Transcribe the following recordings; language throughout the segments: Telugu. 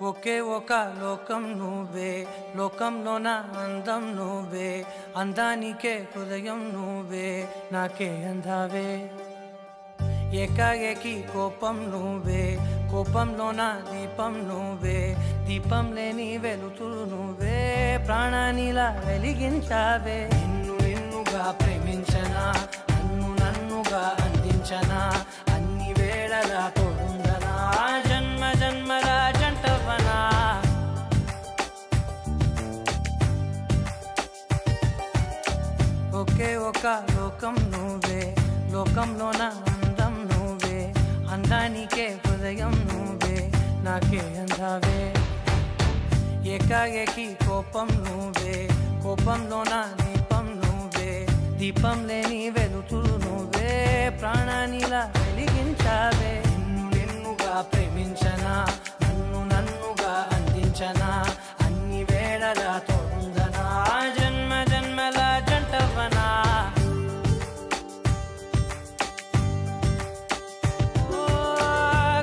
ఒకే ఒక లోకం నువ్వే, లోకంలోన అందం నువ్వే, అందానికే హృదయం నువ్వే, నాకే అందావే. ఏకాఏకి కోపం నువ్వే, కోపంలోన దీపం నువ్వే, దీపం లేని వెలుతురు నువ్వే, ప్రాణానిలా వెలిగించావే. నిన్ను నిన్నుగా ప్రేమించనా, నన్ను నన్నుగా అందించనా, అన్ని వేళలా తోడుందనా, జన్మ జన్మల జంటవనా. ఒకే ఒక లోకం నువ్వే, లోకంలోన అందం నువ్వే, అందానికే హృదయం నువ్వే, నాకే అందావే. ఏకాఏకి కోపం నువ్వే, కోపంలోన దీపం నువ్వే, దీపం లేని వెలుతురు నువ్వే, ప్రాణానిలా వెలిగించావే. నిన్ను నిన్నుగా ప్రేమించనా, నన్ను నన్నుగా అందించనా, అన్ని వేళలా తోడుందనా, జన్మ జన్మల జంటవనా.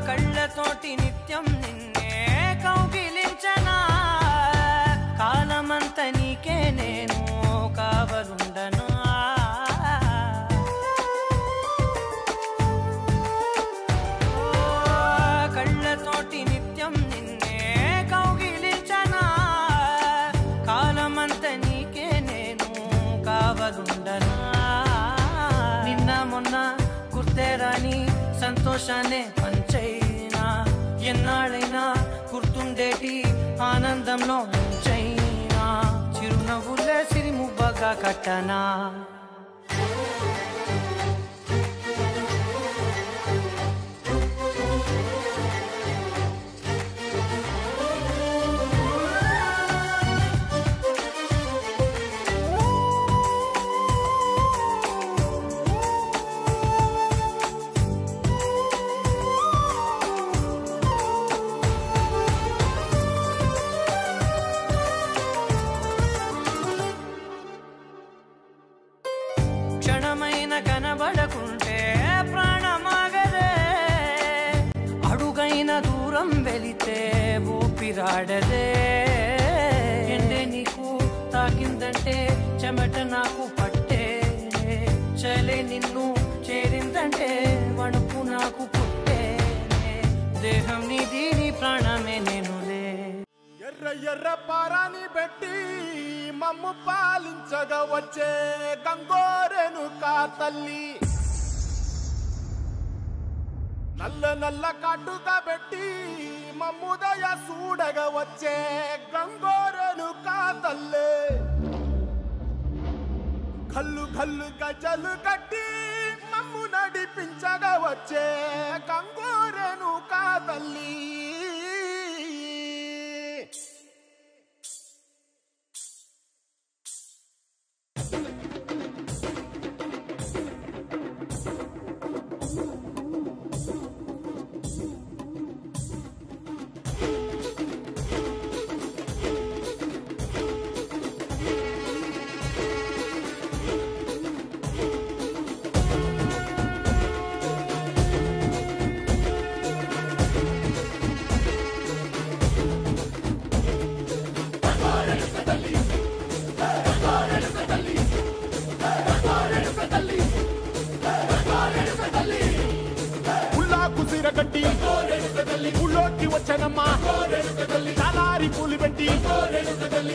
కళ్ళతోటి నిత్యం నిన్నే కౌగిలించనా, కాలమంత నీకే నేను కావలుండనా. కళ్ళతోటి నిత్యం నిన్నే కౌగిలించనా, కాలమంత నీకే నేను కావలుండనా. నిన్న మొన్న గుర్తేరాని సంతోషాన్నే పంచైనా, ఎన్నాళ్ళైనా గుర్తుండేటి ఆనందంలో ముంచైనా, చిరునవ్వులే సిరిముబ్బగా కట్టనా. క్షణమైన కనబడకుంటే ప్రాణమాగదే, అడుగైన దూరం వెళితే ఊపిరాడదే. ఎండే నీకు తాకిందంటే చెమట నాకు పట్టే, చలే నిన్ను చేరిందంటే వణుకు నాకు పుట్టే, దేహం నీది నీ ప్రాణమే నేనులే. ఎర్ర ఎర్ర పారాని పెట్టి మమ్ము పాలించగా వచ్చే గంగోరెను కా తల్లి, నల్ల నల్ల కాటుగా పెట్టి మమ్ముదయ చూడగా వచ్చే గంగోరెను కా తల్లి, కల్లు కల్లు గజలు కట్టి మమ్ము నడిపించగా వచ్చే గంగోరెను కా తల్లి. గట్టి ఊళ్ళోకి వచ్చనమ్మా, చాలారి పూలు పెట్టి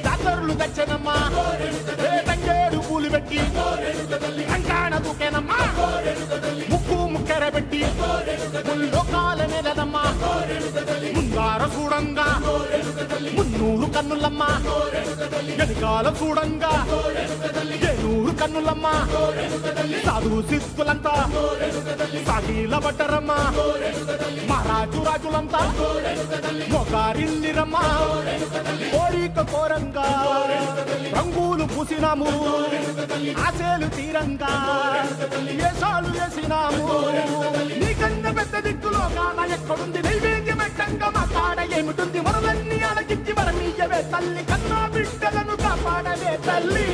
దాతరులు తెచ్చనమ్మా, తంగేడు పూలు పెట్టి కంకాణ దూకేనమ్మా, ముక్కు ముక్కెర పెట్టి లోకాల నెలదమ్మా, ముందార చూడంగా మున్నూరు కన్నులమ్మా, వెనకాల చూడంగా ఏనూరు కన్నులమ్మా, సాధు సిద్ధులంతా సాగిల పడ్డరమ్మా, మహారాజు రాజులంతా మొగారిల్లిరమ్మా, కోరిక కోరంగా రంగులు పూసినాము, ఆశలు తీరంగా వేషాలు వేసినాము, నీకన్నా పెద్ద దిక్కులో కాన ఎక్కడుంది, నైవేద్యం పెట్టంగా మా కాడ ఏమిటుంది, మనలన్నీ అలకించి వరమీయవే తల్లి, కన్నా బిడ్డలను కాపాడవే తల్లి.